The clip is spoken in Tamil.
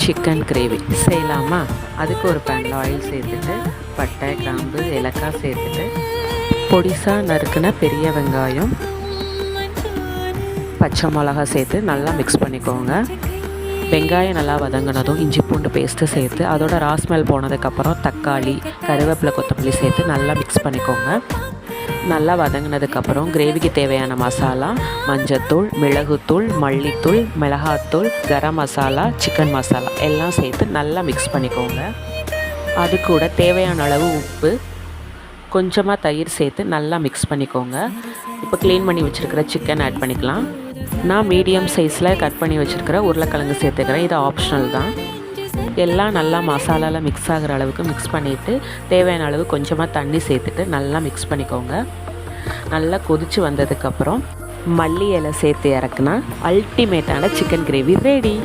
சிக்கன் கிரேவி செய்யலாமா? அதுக்கு ஒரு பேனில் ஆயில் சேர்த்துட்டு பட்டை, கிராம்பு, ஏலக்காய் சேர்த்துட்டு பொடிசாக நறுக்கின பெரிய வெங்காயம், பச்சை மிளகா சேர்த்து நல்லா மிக்ஸ் பண்ணிக்கோங்க. வெங்காயம் நல்லா வதங்கினதும் இஞ்சி பூண்டு பேஸ்ட்டு சேர்த்து அதோட ராஸ்மெல் போனதுக்கப்புறம் தக்காளி, கருவேப்பிலை, கொத்தமல்லி சேர்த்து நல்லா மிக்ஸ் பண்ணிக்கோங்க. நல்லா வதங்கினதுக்கப்புறம் கிரேவிக்கு தேவையான மசாலா, மஞ்சத்தூள், மிளகுத்தூள், மல்லித்தூள், மிளகாத்தூள், கரம் மசாலா, சிக்கன் மசாலா எல்லாம் சேர்த்து நல்லா மிக்ஸ் பண்ணிக்கோங்க. அது கூட தேவையான அளவு உப்பு, கொஞ்சமாக தயிர் சேர்த்து நல்லா மிக்ஸ் பண்ணிக்கோங்க. இப்போ க்ளீன் பண்ணி வச்சுருக்கிற சிக்கன் ஆட் பண்ணிக்கலாம். நான் மீடியம் சைஸில் கட் பண்ணி வச்சுருக்கிற உருளைக்கிழங்கு சேர்த்துக்கிறேன். இது ஆப்ஷனல் தான். எல்லாம் நல்லா மசாலாவில் மிக்ஸ் ஆகிற அளவுக்கு மிக்ஸ் பண்ணிவிட்டு தேவையான அளவு கொஞ்சமாக தண்ணி சேர்த்துட்டு நல்லா மிக்ஸ் பண்ணிக்கோங்க. நல்லா கொதித்து வந்ததுக்கப்புறம் மல்லி இலை சேர்த்து இறக்குனா அல்டிமேட்டான சிக்கன் கிரேவி ரெடி.